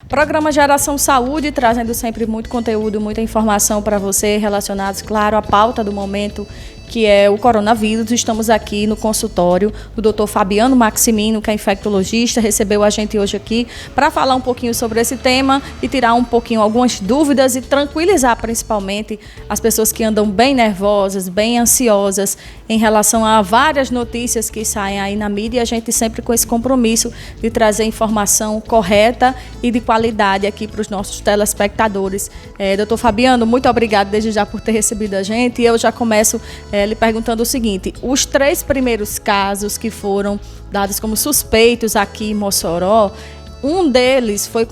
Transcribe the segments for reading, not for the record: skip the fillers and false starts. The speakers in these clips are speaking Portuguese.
Programa Geração Saúde, trazendo sempre muito conteúdo, muita informação para você, relacionados, claro, à pauta do momento, que é o coronavírus. Estamos aqui no consultório do Dr. Fabiano Maximino, que é infectologista, recebeu a gente hoje aqui para falar um pouquinho sobre esse tema e tirar um pouquinho algumas dúvidas e tranquilizar principalmente as pessoas que andam bem nervosas, bem ansiosas em relação a várias notícias que saem aí na mídia, e a gente sempre com esse compromisso de trazer informação correta e de qualidade aqui para os nossos telespectadores. Dr. Fabiano, muito obrigado desde já por ter recebido a gente, e eu já começo lhe perguntando o seguinte: os 3 primeiros casos que foram dados como suspeitos aqui em Mossoró, um deles foi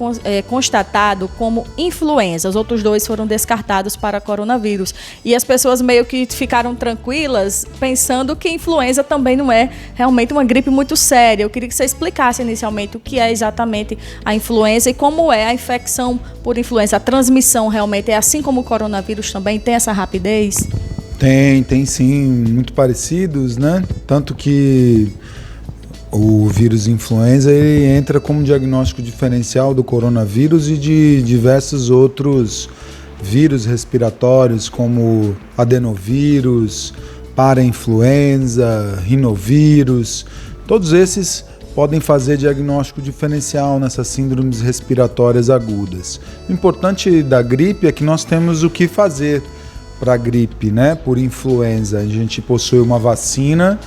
constatado como influenza, os outros 2 foram descartados para coronavírus. E as pessoas meio que ficaram tranquilas, pensando que influenza também não é realmente uma gripe muito séria. Eu queria que você explicasse inicialmente o que é exatamente a influenza e como é a infecção por influenza. A transmissão realmente é assim como o coronavírus também? Tem essa rapidez? Tem sim, muito parecidos, né? Tanto que o vírus influenza ele entra como diagnóstico diferencial do coronavírus e de diversos outros vírus respiratórios, como adenovírus, parainfluenza, rinovírus. Todos esses podem fazer diagnóstico diferencial nessas síndromes respiratórias agudas. O importante da gripe é que nós temos o que fazer para a gripe, né? Por influenza. A gente possui uma vacina.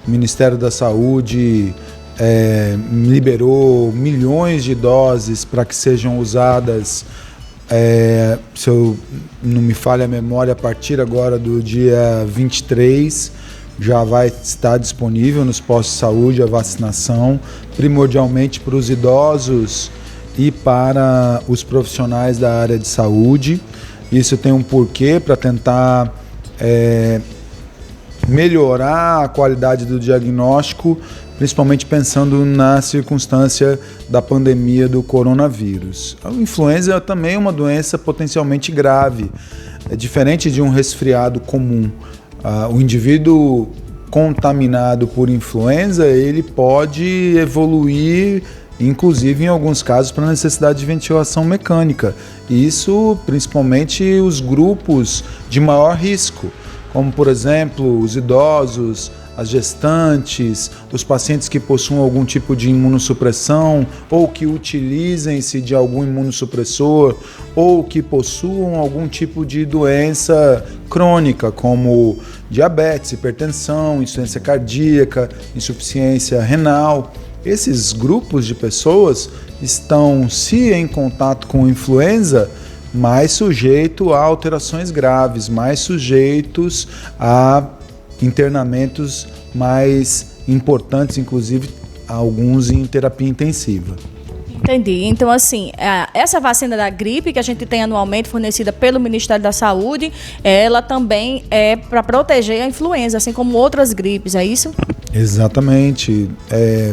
O Ministério da Saúde liberou milhões de doses para que sejam usadas, se eu não me falha a memória, a partir agora do dia 23, já vai estar disponível nos postos de saúde a vacinação, primordialmente para os idosos e para os profissionais da área de saúde. Isso tem um porquê para tentar melhorar a qualidade do diagnóstico, principalmente pensando na circunstância da pandemia do coronavírus. A influenza também é uma doença potencialmente grave, é diferente de um resfriado comum. O indivíduo contaminado por influenza, ele pode evoluir, inclusive em alguns casos, para necessidade de ventilação mecânica. E isso principalmente os grupos de maior risco, como por exemplo os idosos, as gestantes, os pacientes que possuam algum tipo de imunossupressão ou que utilizem-se de algum imunossupressor ou que possuam algum tipo de doença crônica, como diabetes, hipertensão, insuficiência cardíaca, insuficiência renal. Esses grupos de pessoas estão, se em contato com influenza, mais sujeitos a alterações graves, mais sujeitos a internamentos mais importantes, inclusive alguns em terapia intensiva. Entendi. Então, assim, essa vacina da gripe que a gente tem anualmente, fornecida pelo Ministério da Saúde, ela também é para proteger a influenza, assim como outras gripes, é isso? Exatamente.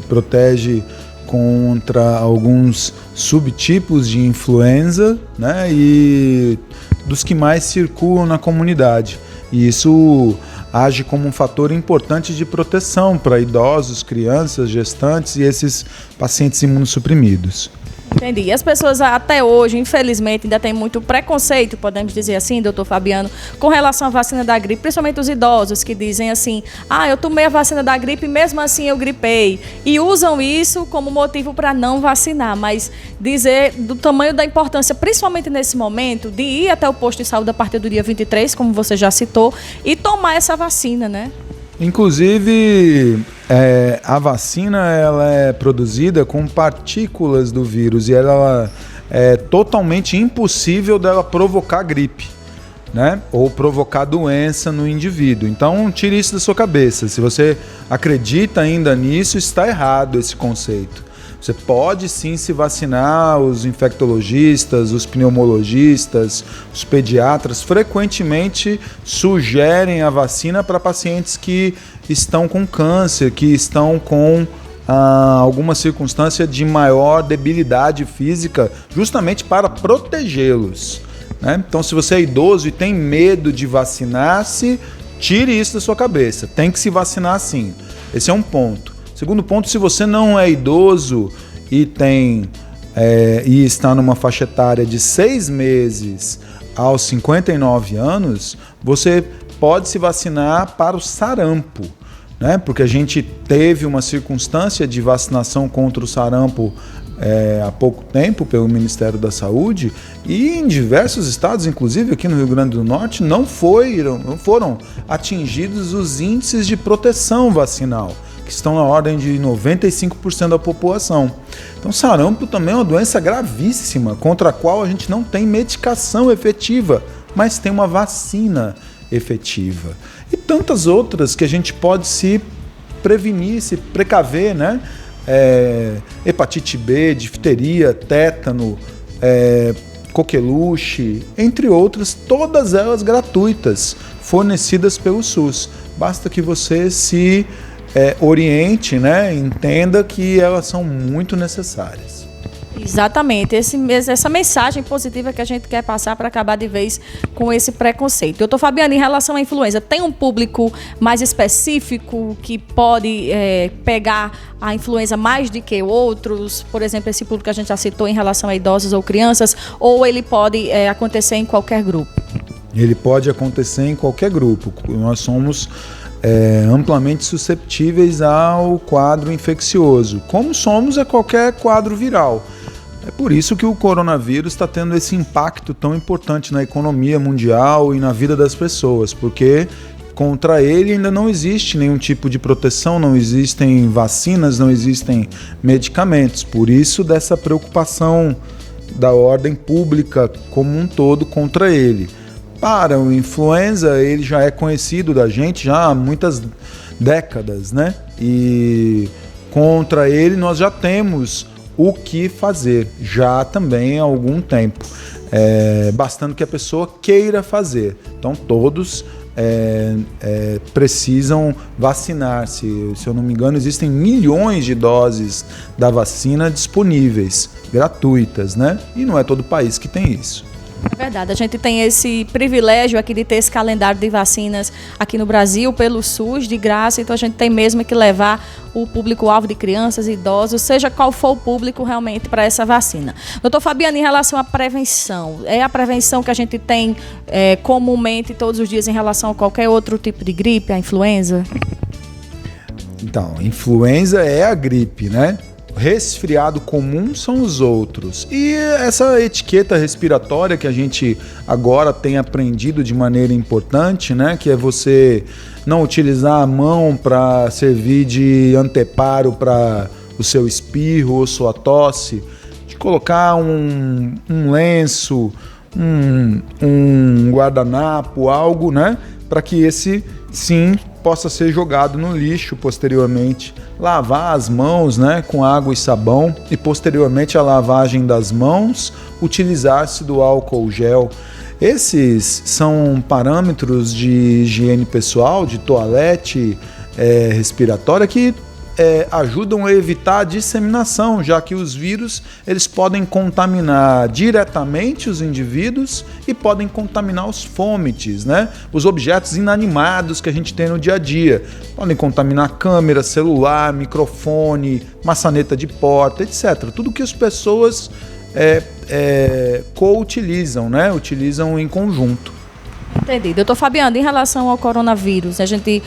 Protege contra alguns subtipos de influenza, né, e dos que mais circulam na comunidade. E isso age como um fator importante de proteção para idosos, crianças, gestantes e esses pacientes imunossuprimidos. Entendi. E as pessoas até hoje, infelizmente, ainda têm muito preconceito, podemos dizer assim, doutor Fabiano, com relação à vacina da gripe, principalmente os idosos que dizem assim: eu tomei a vacina da gripe e mesmo assim eu gripei. E usam isso como motivo para não vacinar, mas dizer do tamanho da importância, principalmente nesse momento, de ir até o posto de saúde a partir do dia 23, como você já citou, e tomar essa vacina, né? Inclusive, a vacina ela é produzida com partículas do vírus e ela é totalmente impossível dela provocar gripe, né? Ou provocar doença no indivíduo. Então, tire isso da sua cabeça. Se você acredita ainda nisso, está errado esse conceito. Você pode sim se vacinar, os infectologistas, os pneumologistas, os pediatras frequentemente sugerem a vacina para pacientes que estão com câncer, que estão com alguma circunstância de maior debilidade física, justamente para protegê-los, né? Então, se você é idoso e tem medo de vacinar-se, tire isso da sua cabeça. Tem que se vacinar sim. Esse é um ponto. Segundo ponto, se você não é idoso e tem e está numa faixa etária de 6 meses aos 59 anos, você pode se vacinar para o sarampo, né? Porque a gente teve uma circunstância de vacinação contra o sarampo há pouco tempo pelo Ministério da Saúde, e em diversos estados, inclusive aqui no Rio Grande do Norte, não foram atingidos os índices de proteção vacinal, que estão na ordem de 95% da população. Então, sarampo também é uma doença gravíssima, contra a qual a gente não tem medicação efetiva, mas tem uma vacina efetiva. E tantas outras que a gente pode se prevenir, se precaver, né? Hepatite B, difteria, tétano, coqueluche, entre outras, todas elas gratuitas, fornecidas pelo SUS. Basta que você se oriente, né? Entenda que elas são muito necessárias. Exatamente, essa mensagem positiva que a gente quer passar para acabar de vez com esse preconceito. Doutor Fabiano, em relação à influenza, tem um público mais específico que pode pegar a influenza mais do que outros? Por exemplo, esse público que a gente já citou em relação a idosos ou crianças, ou ele pode acontecer em qualquer grupo? Ele pode acontecer em qualquer grupo. Nós somos amplamente susceptíveis ao quadro infeccioso, como somos a qualquer quadro viral. É por isso que o coronavírus está tendo esse impacto tão importante na economia mundial e na vida das pessoas, porque contra ele ainda não existe nenhum tipo de proteção, não existem vacinas, não existem medicamentos. Por isso, dessa preocupação da ordem pública como um todo contra ele. Para o influenza, ele já é conhecido da gente já há muitas décadas, né? E contra ele nós já temos o que fazer, já também há algum tempo. Bastando que a pessoa queira fazer. Então todos precisam vacinar-se. Se eu não me engano, existem milhões de doses da vacina disponíveis, gratuitas, né? E não é todo país que tem isso. É verdade, a gente tem esse privilégio aqui de ter esse calendário de vacinas aqui no Brasil, pelo SUS, de graça, então a gente tem mesmo que levar o público-alvo de crianças e idosos, seja qual for o público realmente para essa vacina. Doutor Fabiano, em relação à prevenção, é a prevenção que a gente tem comumente todos os dias em relação a qualquer outro tipo de gripe, a influenza? Então, influenza é a gripe, né? Resfriado comum são os outros. E essa etiqueta respiratória que a gente agora tem aprendido de maneira importante, né, que é você não utilizar a mão para servir de anteparo para o seu espirro ou sua tosse, de colocar um lenço, um guardanapo, algo, né, para que esse sim possa ser jogado no lixo posteriormente. Lavar as mãos, né, com água e sabão, e posteriormente à lavagem das mãos, utilizar-se do álcool gel. Esses são parâmetros de higiene pessoal, de toalete respiratória, que ajudam a evitar a disseminação, já que os vírus eles podem contaminar diretamente os indivíduos e podem contaminar os fômites, né? Os objetos inanimados que a gente tem no dia a dia. Podem contaminar câmera, celular, microfone, maçaneta de porta, etc. Tudo que as pessoas co-utilizam, né? Utilizam em conjunto. Entendi. Doutor Fabiano, em relação ao coronavírus, a gente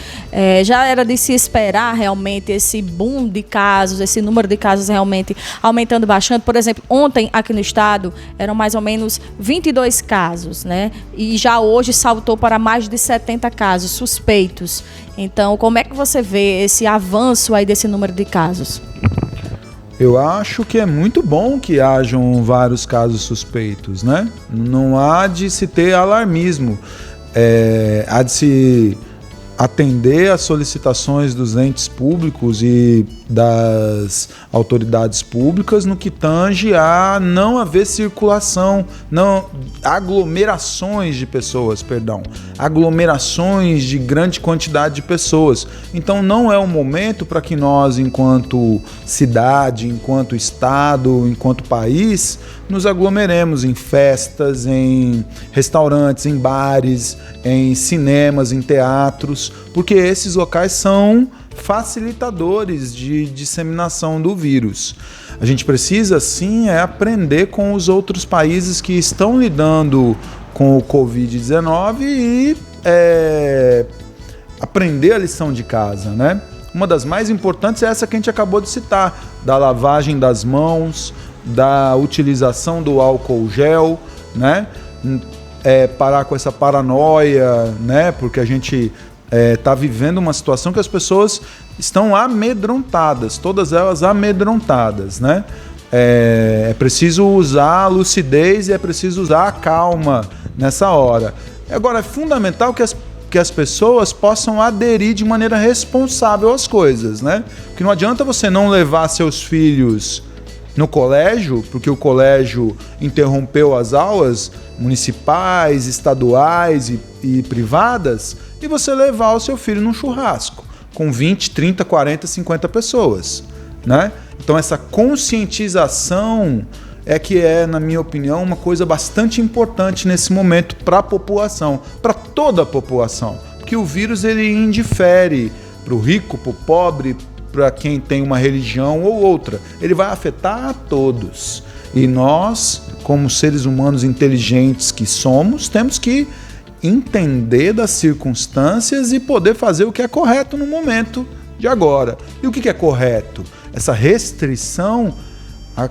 já era de se esperar realmente esse boom de casos, esse número de casos realmente aumentando bastante. Por exemplo, ontem aqui no estado eram mais ou menos 22 casos, né? E já hoje saltou para mais de 70 casos suspeitos. Então, como é que você vê esse avanço aí desse número de casos? Eu acho que é muito bom que hajam vários casos suspeitos, né? Não há de se ter alarmismo, há de se atender às solicitações dos entes públicos e das autoridades públicas no que tange a não haver circulação, aglomerações de pessoas, aglomerações de grande quantidade de pessoas. Então não é o momento para que nós, enquanto cidade, enquanto estado, enquanto país, nos aglomeremos em festas, em restaurantes, em bares, em cinemas, em teatros, porque esses locais são facilitadores de disseminação do vírus. A gente precisa, sim, aprender com os outros países que estão lidando com o Covid-19 e aprender a lição de casa, né? Uma das mais importantes é essa que a gente acabou de citar, da lavagem das mãos, da utilização do álcool gel, né? Parar com essa paranoia, né? Porque a gente está vivendo uma situação que as pessoas estão amedrontadas, todas elas amedrontadas, né? É preciso usar a lucidez e é preciso usar a calma nessa hora. Agora, é fundamental que as pessoas possam aderir de maneira responsável às coisas, né? Porque não adianta você não levar seus filhos no colégio, porque o colégio interrompeu as aulas municipais, estaduais e privadas, e você levar o seu filho num churrasco com 20, 30, 40, 50 pessoas, né? Então essa conscientização na minha opinião, uma coisa bastante importante nesse momento para a população, para toda a população, porque o vírus ele indifere para o rico, para o pobre, para quem tem uma religião ou outra, ele vai afetar a todos. E nós, como seres humanos inteligentes que somos, temos que entender das circunstâncias e poder fazer o que é correto no momento de agora. E o que é correto? Essa restrição, a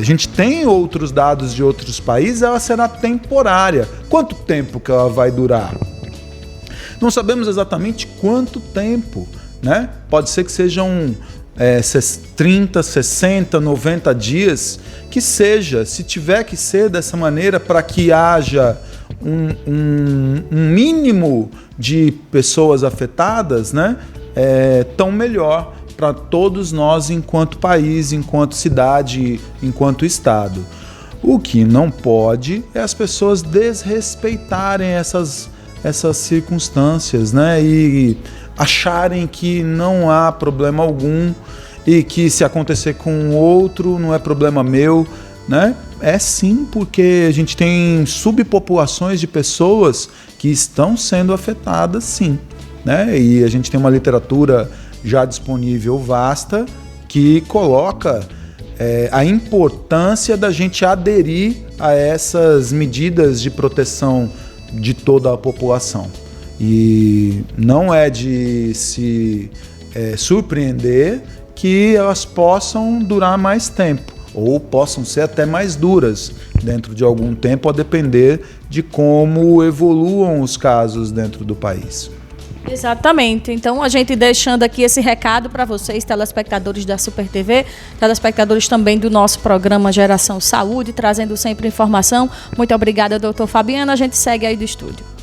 gente tem outros dados de outros países, ela será temporária. Quanto tempo que ela vai durar? Não sabemos exatamente quanto tempo, né? Pode ser que sejam 30, 60, 90 dias, que seja, se tiver que ser dessa maneira para que haja um mínimo de pessoas afetadas, né? Tão melhor para todos nós enquanto país, enquanto cidade, enquanto estado. O que não pode é as pessoas desrespeitarem essas circunstâncias, né? E acharem que não há problema algum e que se acontecer com o outro não é problema meu, né? É sim, porque a gente tem subpopulações de pessoas que estão sendo afetadas, sim, né? E a gente tem uma literatura já disponível vasta que coloca a importância da gente aderir a essas medidas de proteção de toda a população. E não é de se surpreender que elas possam durar mais tempo ou possam ser até mais duras dentro de algum tempo, a depender de como evoluam os casos dentro do país. Exatamente. Então, a gente deixando aqui esse recado para vocês, telespectadores da Super TV, telespectadores também do nosso programa Geração Saúde, trazendo sempre informação. Muito obrigada, doutor Fabiano. A gente segue aí do estúdio.